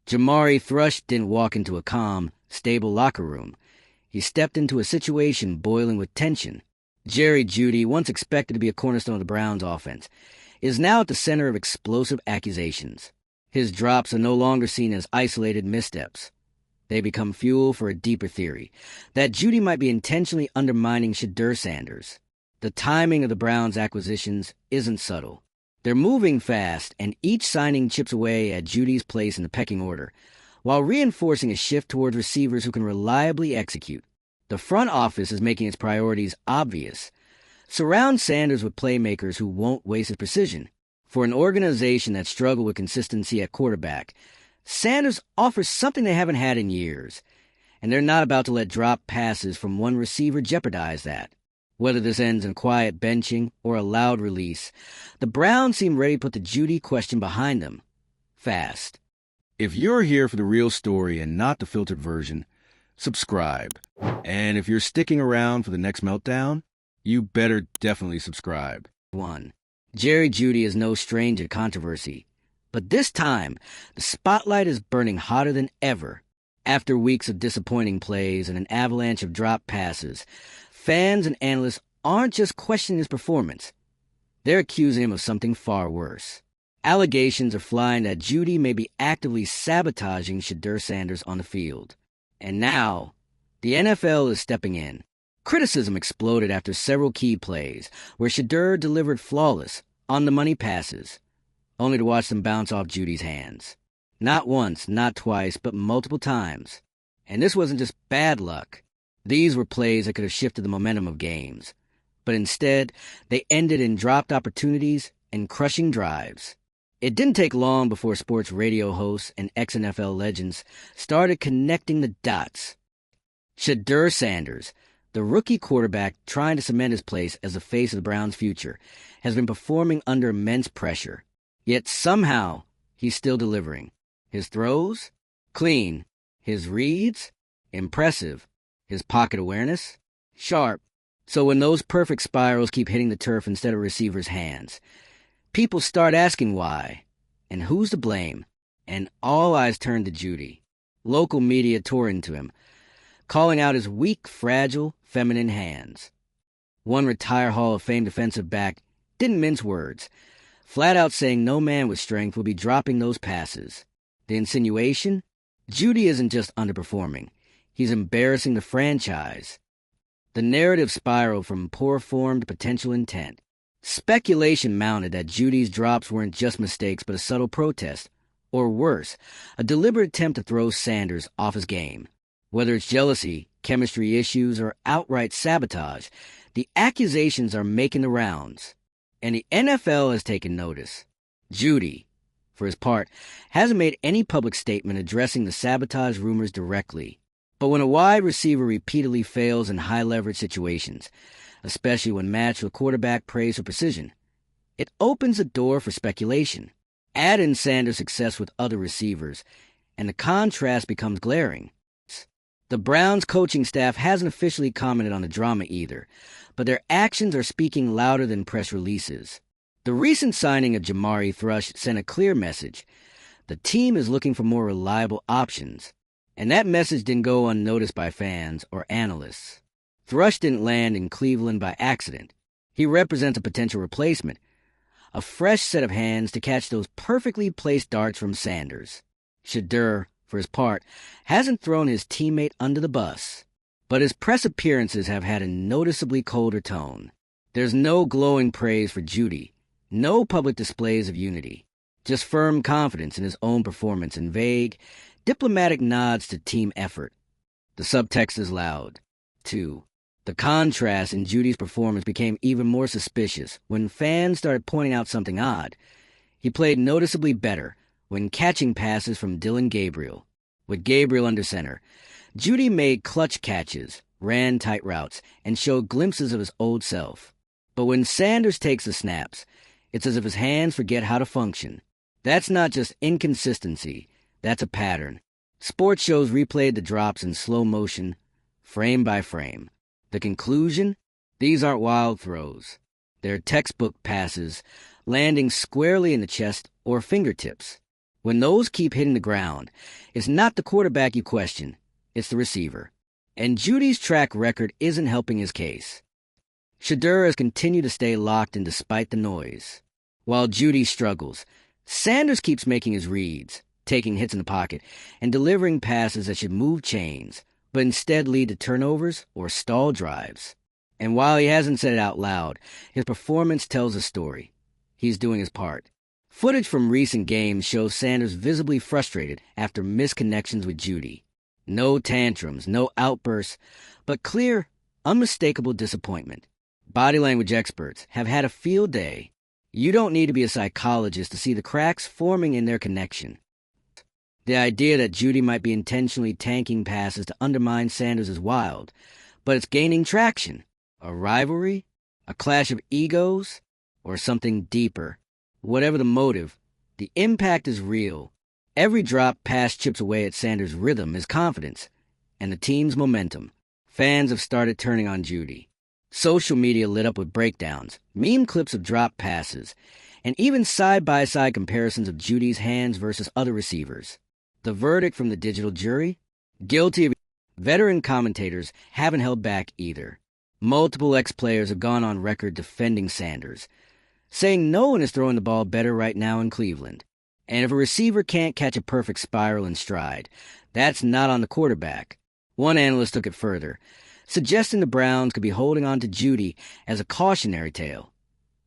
Jamari Thrush didn't walk into a calm, stable locker room. He stepped into a situation boiling with tension. Jeudy, once expected to be a cornerstone of the Browns' offense, is now at the center of explosive accusations. His drops are no longer seen as isolated missteps. They become fuel for a deeper theory, that Jeudy might be intentionally undermining Shedeur Sanders. The timing of the Browns' acquisitions isn't subtle. They're moving fast, and each signing chips away at Jeudy's place in the pecking order, while reinforcing a shift towards receivers who can reliably execute. The front office is making its priorities obvious. Surround Sanders with playmakers who won't waste his precision. For an organization that struggled with consistency at quarterback, Sanders offers something they haven't had in years, and they're not about to let drop passes from one receiver jeopardize that. Whether this ends in quiet benching or a loud release, the Browns seem ready to put the Jeudy question behind them. Fast. If you're here for the real story and not the filtered version, subscribe. And if you're sticking around for the next meltdown, you better definitely subscribe. 1. Jerry Jeudy is no stranger to controversy. But this time, the spotlight is burning hotter than ever. After weeks of disappointing plays and an avalanche of dropped passes, fans and analysts aren't just questioning his performance. They're accusing him of something far worse. Allegations are flying that Jeudy may be actively sabotaging Shedeur Sanders on the field. And now, the NFL is stepping in. Criticism exploded after several key plays, where Shedeur delivered flawless, on-the-money passes, only to watch them bounce off Jeudy's hands. Not once, not twice, but multiple times. And this wasn't just bad luck. These were plays that could have shifted the momentum of games. But instead, they ended in dropped opportunities and crushing drives. It didn't take long before sports radio hosts and ex-NFL legends started connecting the dots. Shedeur Sanders, the rookie quarterback trying to cement his place as the face of the Browns' future, has been performing under immense pressure. Yet somehow, he's still delivering. His throws? Clean. His reads? Impressive. His pocket awareness? Sharp. So when those perfect spirals keep hitting the turf instead of receivers' hands, people start asking why, and who's to blame, and all eyes turn to Jeudy. Local media tore into him, calling out his weak, fragile, feminine hands. One retired Hall of Fame defensive back didn't mince words, flat out saying no man with strength will be dropping those passes. The insinuation? Jeudy isn't just underperforming. He's embarrassing the franchise. The narrative spiraled from poor form to potential intent. Speculation mounted that Jeudy's drops weren't just mistakes but a subtle protest, or worse, a deliberate attempt to throw Sanders off his game. Whether it's jealousy, chemistry issues, or outright sabotage, the accusations are making the rounds. And the NFL has taken notice. Jeudy, for his part, hasn't made any public statement addressing the sabotage rumors directly. But when a wide receiver repeatedly fails in high-leverage situations, especially when matched with quarterback praise for precision, it opens the door for speculation. Add in Sanders' success with other receivers, and the contrast becomes glaring. The Browns' coaching staff hasn't officially commented on the drama either, but their actions are speaking louder than press releases. The recent signing of Jamari Thrush sent a clear message. The team is looking for more reliable options, and that message didn't go unnoticed by fans or analysts. Thrush didn't land in Cleveland by accident. He represents a potential replacement, a fresh set of hands to catch those perfectly placed darts from Sanders. Shedeur, for his part, hasn't thrown his teammate under the bus, but his press appearances have had a noticeably colder tone. There's no glowing praise for Jeudy, no public displays of unity, just firm confidence in his own performance and vague, diplomatic nods to team effort. The subtext is loud. 2. The contrast in Jeudy's performance became even more suspicious when fans started pointing out something odd. He played noticeably better when catching passes from Dillon Gabriel. With Gabriel under center, Jeudy made clutch catches, ran tight routes, and showed glimpses of his old self. But when Sanders takes the snaps, it's as if his hands forget how to function. That's not just inconsistency, that's a pattern. Sports shows replayed the drops in slow motion, frame by frame. The conclusion? These aren't wild throws. They're textbook passes, landing squarely in the chest or fingertips. When those keep hitting the ground, it's not the quarterback you question, it's the receiver. And Jeudy's track record isn't helping his case. Shedeur has continued to stay locked in despite the noise. While Jeudy struggles, Sanders keeps making his reads, taking hits in the pocket, and delivering passes that should move chains, but instead lead to turnovers or stall drives. And while he hasn't said it out loud, his performance tells a story. He's doing his part. Footage from recent games shows Sanders visibly frustrated after misconnections with Jeudy. No tantrums, no outbursts, but clear, unmistakable disappointment. Body language experts have had a field day. You don't need to be a psychologist to see the cracks forming in their connection. The idea that Jeudy might be intentionally tanking passes to undermine Sanders is wild, but it's gaining traction. A rivalry? A clash of egos? Or something deeper? Whatever the motive, the impact is real. Every drop pass chips away at Sanders' rhythm, his confidence, and the team's momentum. Fans have started turning on Jeudy. Social media lit up with breakdowns, meme clips of drop passes, and even side-by-side comparisons of Jeudy's hands versus other receivers. The verdict from the digital jury? Guilty of. Veteran commentators haven't held back either. Multiple ex-players have gone on record defending Sanders, saying no one is throwing the ball better right now in Cleveland. And if a receiver can't catch a perfect spiral in stride, that's not on the quarterback. One analyst took it further, suggesting the Browns could be holding on to Jeudy as a cautionary tale,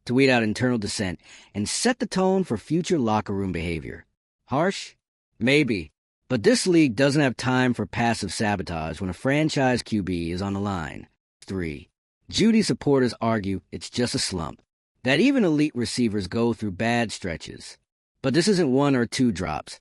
to weed out internal dissent and set the tone for future locker room behavior. Harsh? Maybe. But this league doesn't have time for passive sabotage when a franchise QB is on the line. 3. Jeudy supporters argue it's just a slump, that even elite receivers go through bad stretches. But this isn't one or two drops.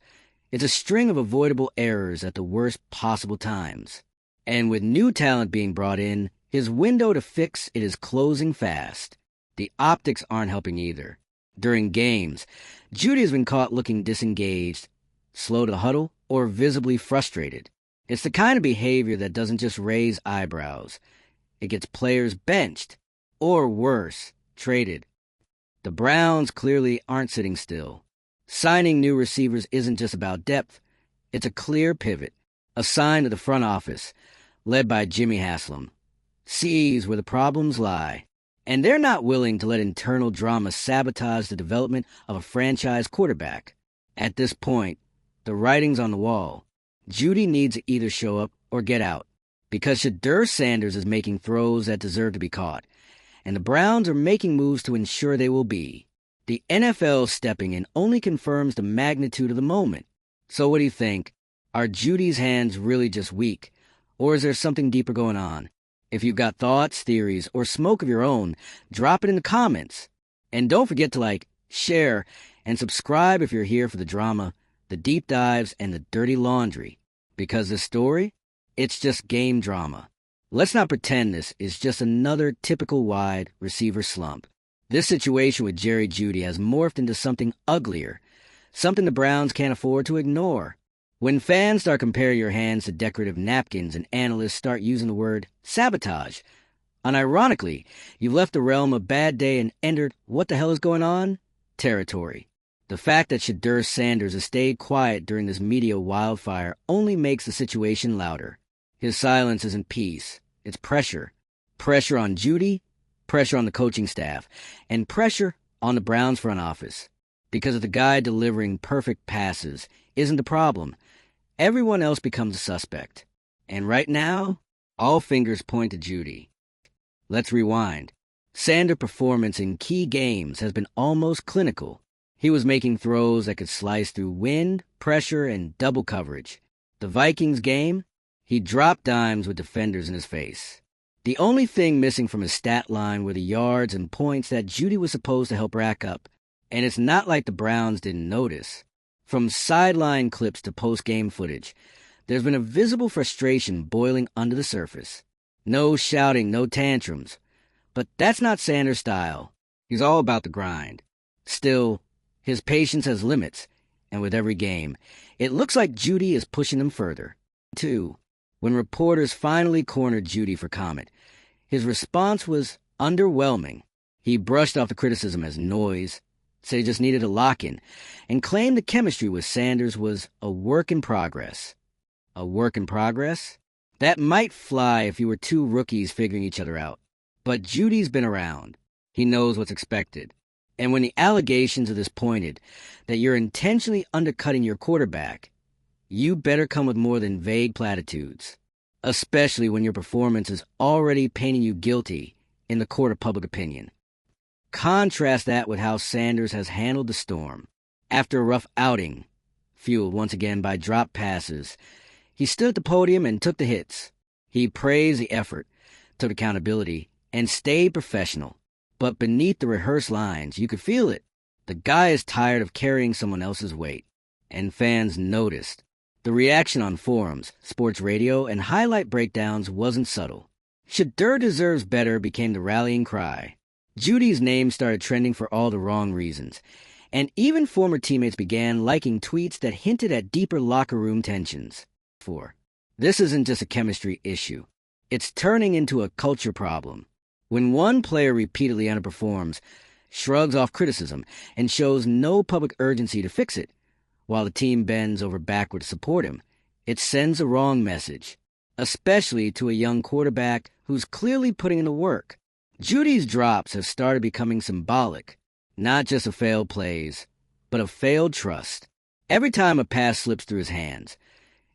It's a string of avoidable errors at the worst possible times. And with new talent being brought in, his window to fix it is closing fast. The optics aren't helping either. During games, Jeudy has been caught looking disengaged, slow to huddle, or visibly frustrated. It's the kind of behavior that doesn't just raise eyebrows. It gets players benched, or worse, traded. The Browns clearly aren't sitting still. Signing new receivers isn't just about depth. It's a clear pivot, a sign to the front office, led by Jimmy Haslam, sees where the problems lie. And they're not willing to let internal drama sabotage the development of a franchise quarterback. At this point, the writing's on the wall. Jeudy needs to either show up or get out, because Shedeur Sanders is making throws that deserve to be caught, and the Browns are making moves to ensure they will be. The NFL stepping in only confirms the magnitude of the moment. So what do you think? Are Jeudy's hands really just weak, or is there something deeper going on? If you've got thoughts, theories, or smoke of your own, drop it in the comments. And don't forget to like, share, and subscribe if you're here for the drama, the deep dives, and the dirty laundry. Because this story, it's just game drama. Let's not pretend this is just another typical wide receiver slump. This situation with Jeudy has morphed into something uglier, something the Browns can't afford to ignore. When fans start comparing your hands to decorative napkins and analysts start using the word sabotage, unironically, you've left the realm of bad day and entered what the hell is going on territory. The fact that Shedeur Sanders has stayed quiet during this media wildfire only makes the situation louder. His silence isn't peace, it's pressure. Pressure on Jeudy, pressure on the coaching staff, and pressure on the Browns front office. Because if the guy delivering perfect passes isn't the problem, everyone else becomes a suspect. And right now, all fingers point to Jeudy. Let's rewind. Sanders' performance in key games has been almost clinical. He was making throws that could slice through wind, pressure, and double coverage. The Vikings game, he dropped dimes with defenders in his face. The only thing missing from his stat line were the yards and points that Jeudy was supposed to help rack up. And it's not like the Browns didn't notice. From sideline clips to post-game footage, there's been a visible frustration boiling under the surface. No shouting, no tantrums. But that's not Sanders' style. He's all about the grind. Still, his patience has limits, and with every game, it looks like Jeudy is pushing him further. 2. When reporters finally cornered Jeudy for comment, his response was underwhelming. He brushed off the criticism as noise, said he just needed a lock-in, and claimed the chemistry with Sanders was a work in progress. A work in progress? That might fly if you were two rookies figuring each other out. But Jeudy's been around. He knows what's expected. And when the allegations are this pointed, that you're intentionally undercutting your quarterback, you better come with more than vague platitudes, especially when your performance is already painting you guilty in the court of public opinion. Contrast that with how Sanders has handled the storm. After a rough outing, fueled once again by drop passes, he stood at the podium and took the hits. He praised the effort, took accountability, and stayed professional. But beneath the rehearsed lines, you could feel it. The guy is tired of carrying someone else's weight. And fans noticed. The reaction on forums, sports radio, and highlight breakdowns wasn't subtle. Shedeur deserves better became the rallying cry. Jeudy's name started trending for all the wrong reasons. And even former teammates began liking tweets that hinted at deeper locker room tensions. This isn't just a chemistry issue. It's turning into a culture problem. When one player repeatedly underperforms, shrugs off criticism, and shows no public urgency to fix it, while the team bends over backward to support him, it sends a wrong message, especially to a young quarterback who's clearly putting in the work. Jeudy's drops have started becoming symbolic, not just of failed plays, but of failed trust. Every time a pass slips through his hands,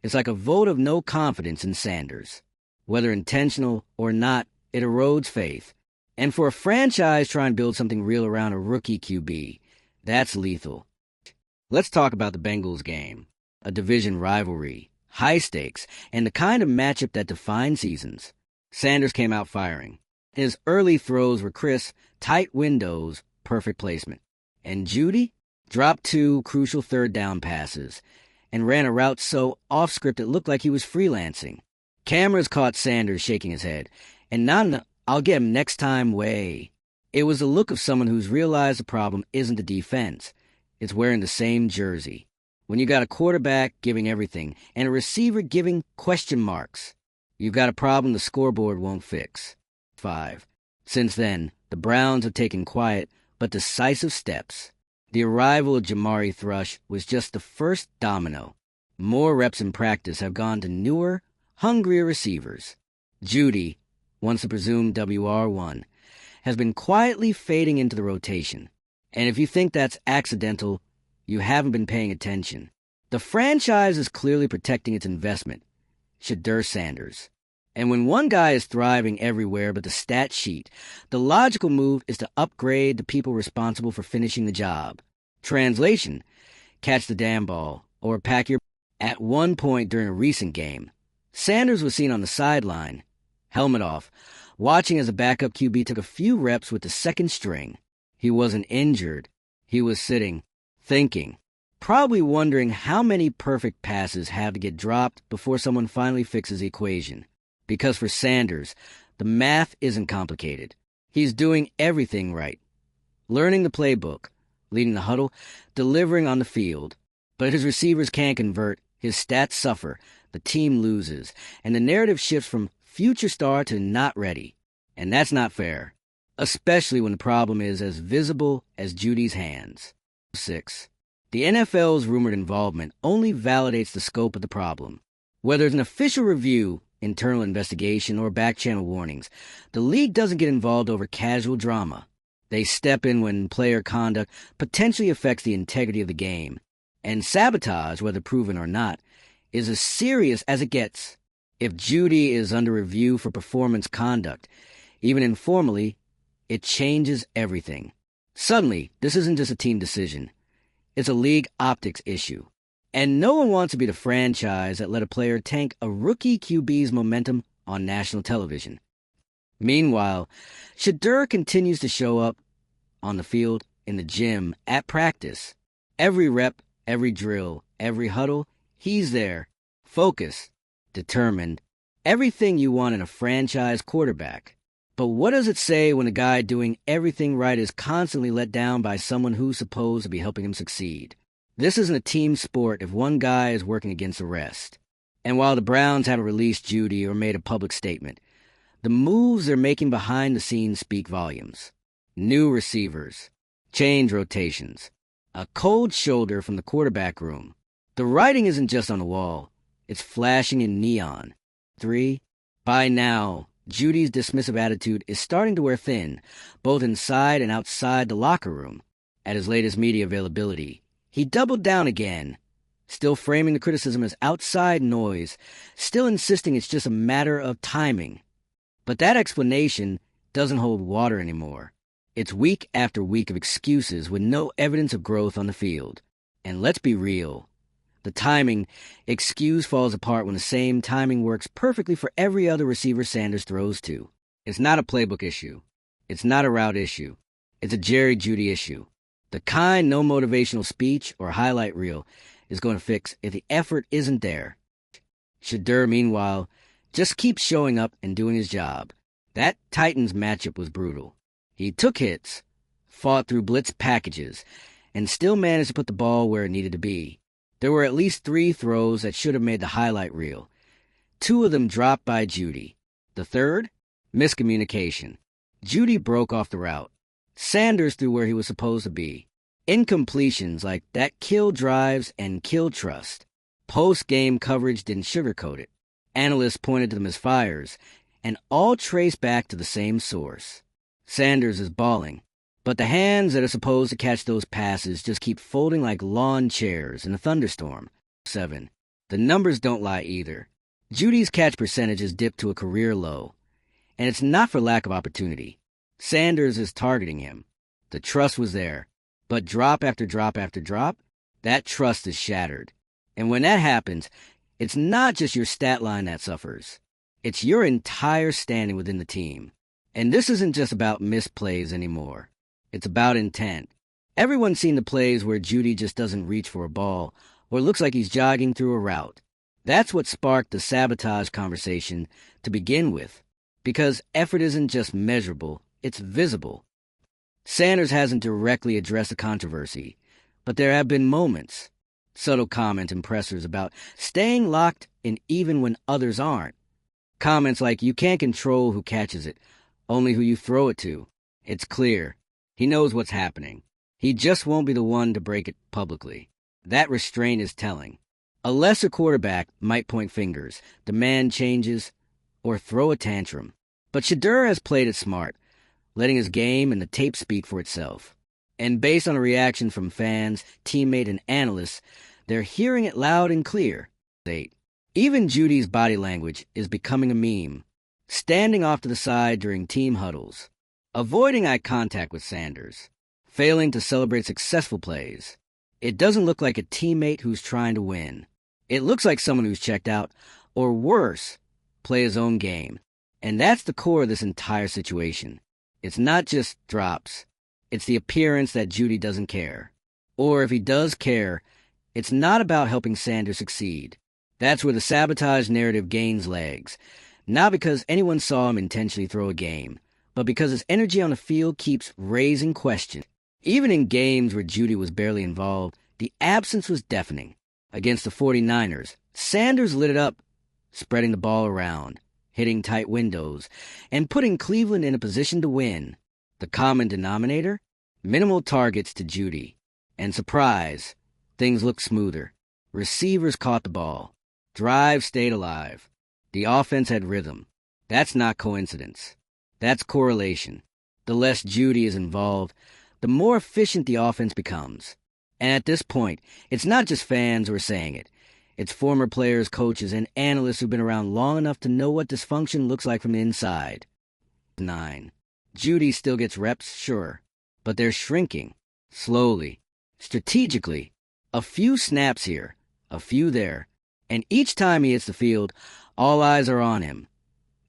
it's like a vote of no confidence in Sanders. Whether intentional or not, it erodes faith. And for a franchise trying to build something real around a rookie QB, that's lethal. Let's talk about the Bengals game. A division rivalry, high stakes, and the kind of matchup that defines seasons. Sanders came out firing. His early throws were crisp, tight windows, perfect placement. And Jeudy dropped 2 crucial third down passes and ran a route so off-script it looked like he was freelancing. Cameras caught Sanders shaking his head, and not in a "I'll get him next time" way. It was the look of someone who's realized the problem isn't the defense. It's wearing the same jersey. When you got a quarterback giving everything and a receiver giving question marks, you've got a problem the scoreboard won't fix. 5. Since then, the Browns have taken quiet but decisive steps. The arrival of Jamari Thrush was just the first domino. More reps in practice have gone to newer, hungrier receivers. Jeudy, once the presumed WR1, has been quietly fading into the rotation. And if you think that's accidental, you haven't been paying attention. The franchise is clearly protecting its investment, Shedeur Sanders. And when one guy is thriving everywhere but the stat sheet, the logical move is to upgrade the people responsible for finishing the job. Translation: catch the damn ball, or pack your... At one point during a recent game, Sanders was seen on the sideline, helmet off, watching as a backup QB took a few reps with the second string. He wasn't injured. He was sitting, thinking, probably wondering how many perfect passes have to get dropped before someone finally fixes the equation. Because for Sanders, the math isn't complicated. He's doing everything right. Learning the playbook, leading the huddle, delivering on the field. But his receivers can't convert, his stats suffer, the team loses, and the narrative shifts from future star to not ready. And that's not fair, especially when the problem is as visible as Jeudy's hands. 6. The NFL's rumored involvement only validates the scope of the problem. Whether it's an official review, internal investigation, or back-channel warnings, the league doesn't get involved over casual drama. They step in when player conduct potentially affects the integrity of the game. And sabotage, whether proven or not, is as serious as it gets. If Jeudy is under review for performance conduct, even informally, it changes everything. Suddenly, this isn't just a team decision. It's a league optics issue. And no one wants to be the franchise that let a player tank a rookie QB's momentum on national television. Meanwhile, Shedeur continues to show up on the field, in the gym, at practice. Every rep, every drill, every huddle, he's there, focused, determined, everything you want in a franchise quarterback. But what does it say when a guy doing everything right is constantly let down by someone who's supposed to be helping him succeed? This isn't a team sport if one guy is working against the rest. And while the Browns haven't released Jeudy or made a public statement, the moves they're making behind the scenes speak volumes. New receivers, Change rotations. A cold shoulder from the quarterback room. The writing isn't just on the wall. It's flashing in neon. 3. By now, Jeudy's dismissive attitude is starting to wear thin, both inside and outside the locker room. At his latest media availability, he doubled down again, still framing the criticism as outside noise, still insisting it's just a matter of timing. But that explanation doesn't hold water anymore. It's week after week of excuses with no evidence of growth on the field. And let's be real. The timing excuse falls apart when the same timing works perfectly for every other receiver Sanders throws to. It's not a playbook issue. It's not a route issue. It's a Jeudy issue. The kind no motivational speech or highlight reel is going to fix if the effort isn't there. Shedeur, meanwhile, just keeps showing up and doing his job. That Titans matchup was brutal. He took hits, fought through blitz packages, and still managed to put the ball where it needed to be. There were at least 3 throws that should have made the highlight reel. 2 of them dropped by Jeudy. The third? Miscommunication. Jeudy broke off the route. Sanders threw where he was supposed to be. Incompletions like that kill drives and kill trust. Post-game coverage didn't sugarcoat it. Analysts pointed to them as fires, and all traced back to the same source. Sanders is balling, but the hands that are supposed to catch those passes just keep folding like lawn chairs in a thunderstorm. 7. The numbers don't lie either. Jeudy's catch percentage has dipped to a career low, and it's not for lack of opportunity. Sanders is targeting him. The trust was there, but drop after drop after drop, that trust is shattered. And when that happens, it's not just your stat line that suffers. It's your entire standing within the team. And this isn't just about missed plays anymore. It's about intent. Everyone's seen the plays where Jeudy just doesn't reach for a ball or looks like he's jogging through a route. That's what sparked the sabotage conversation to begin with, because effort isn't just measurable, it's visible. Sanders hasn't directly addressed the controversy, but there have been moments, subtle comment and pressers about staying locked in even when others aren't. Comments like, you can't control who catches it, only who you throw it to. It's clear. He knows what's happening. He just won't be the one to break it publicly. That restraint is telling. A lesser quarterback might point fingers, demand changes, or throw a tantrum. But Shedeur has played it smart, letting his game and the tape speak for itself. And based on a reaction from fans, teammates, and analysts, they're hearing it loud and clear. 8. Even Jeudy's body language is becoming a meme. Standing off to the side during team huddles, avoiding eye contact with Sanders, failing to celebrate successful plays. It doesn't look like a teammate who's trying to win. It looks like someone who's checked out, or worse, play his own game. And that's the core of this entire situation. It's not just drops. It's the appearance that Jeudy doesn't care. Or if he does care, it's not about helping Sanders succeed. That's where the sabotage narrative gains legs. Not because anyone saw him intentionally throw a game, but because his energy on the field keeps raising questions. Even in games where Jeudy was barely involved, the absence was deafening. Against the 49ers, Sanders lit it up, spreading the ball around, hitting tight windows, and putting Cleveland in a position to win. The common denominator? Minimal targets to Jeudy. And surprise, things looked smoother. Receivers caught the ball. Drives stayed alive. The offense had rhythm. That's not coincidence. That's correlation. The less Jeudy is involved, the more efficient the offense becomes. And at this point, it's not just fans who are saying it. It's former players, coaches, and analysts who've been around long enough to know what dysfunction looks like from the inside. 9. Jeudy still gets reps, sure, but they're shrinking. Slowly. Strategically. A few snaps here, a few there. And each time he hits the field, all eyes are on him.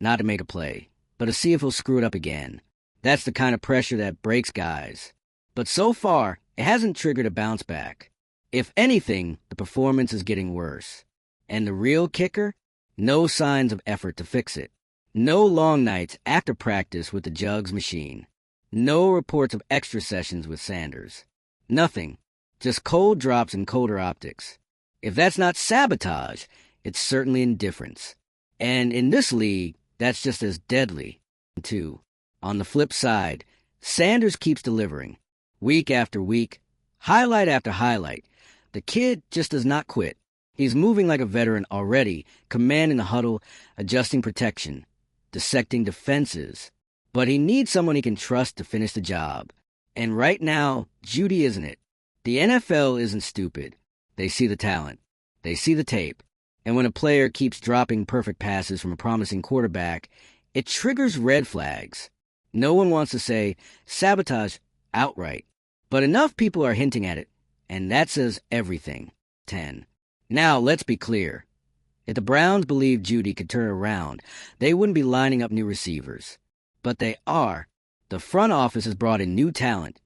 Not to make a play, but to see if he'll screw it up again. That's the kind of pressure that breaks guys. But so far, it hasn't triggered a bounce back. If anything, the performance is getting worse. And the real kicker? No signs of effort to fix it. No long nights after practice with the jugs machine. No reports of extra sessions with Sanders. Nothing. Just cold drops and colder optics. If that's not sabotage, it's certainly indifference. And in this league, that's just as deadly. 2. On the flip side, Sanders keeps delivering. Week after week, highlight after highlight, the kid just does not quit. He's moving like a veteran already, commanding the huddle, adjusting protection, dissecting defenses. But he needs someone he can trust to finish the job. And right now, Jeudy isn't it. The NFL isn't stupid. They see the talent. They see the tape. And when a player keeps dropping perfect passes from a promising quarterback, it triggers red flags. No one wants to say sabotage outright, but enough people are hinting at it, and that says everything. 10. Now, let's be clear. If the Browns believed Jeudy could turn around, they wouldn't be lining up new receivers. But they are. The front office has brought in new talent,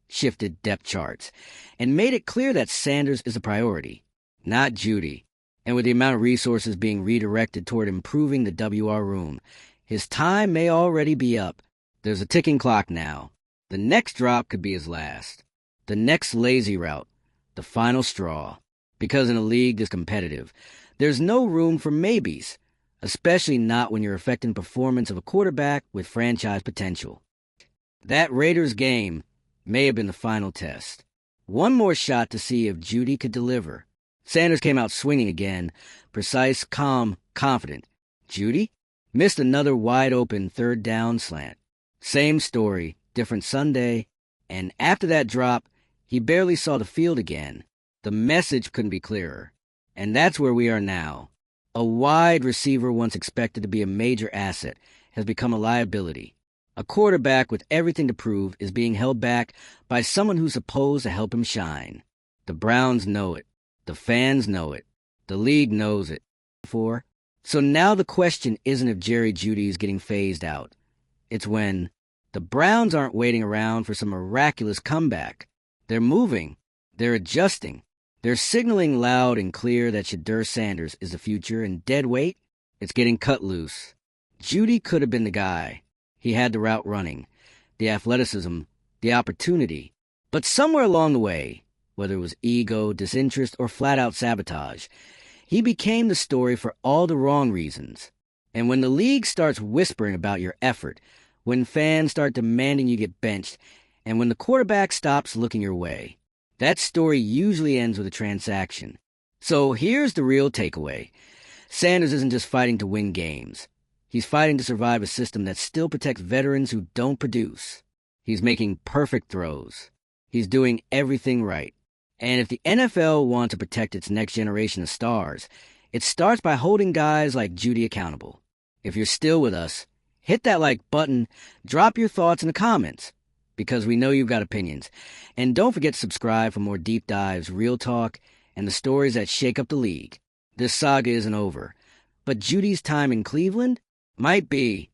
shifted depth charts, and made it clear that Sanders is a priority, not Jeudy. And with the amount of resources being redirected toward improving the WR room, his time may already be up. There's a ticking clock now. The next drop could be his last. The next lazy route. The final straw. Because in a league this competitive, there's no room for maybes, especially not when you're affecting performance of a quarterback with franchise potential. That Raiders game may have been the final test. One more shot to see if Jeudy could deliver. Sanders came out swinging again, precise, calm, confident. Jeudy missed another wide-open third-down slant. Same story, different Sunday, and after that drop, he barely saw the field again. The message couldn't be clearer. And that's where we are now. A wide receiver once expected to be a major asset has become a liability. A quarterback with everything to prove is being held back by someone who's supposed to help him shine. The Browns know it. The fans know it. The league knows it. So now the question isn't if Jerry Jeudy is getting phased out. It's when the Browns aren't waiting around for some miraculous comeback. They're moving. They're adjusting. They're signaling loud and clear that Shedeur Sanders is the future, and dead weight, it's getting cut loose. Jeudy could have been the guy. He had the route running, the athleticism, the opportunity. But somewhere along the way, whether it was ego, disinterest, or flat-out sabotage, he became the story for all the wrong reasons. And when the league starts whispering about your effort, when fans start demanding you get benched, and when the quarterback stops looking your way, that story usually ends with a transaction. So here's the real takeaway. Sanders isn't just fighting to win games. He's fighting to survive a system that still protects veterans who don't produce. He's making perfect throws. He's doing everything right. And if the NFL wants to protect its next generation of stars, it starts by holding guys like Jeudy accountable. If you're still with us, hit that like button, drop your thoughts in the comments, because we know you've got opinions. And don't forget to subscribe for more deep dives, real talk, and the stories that shake up the league. This saga isn't over, but Jeudy's time in Cleveland might be.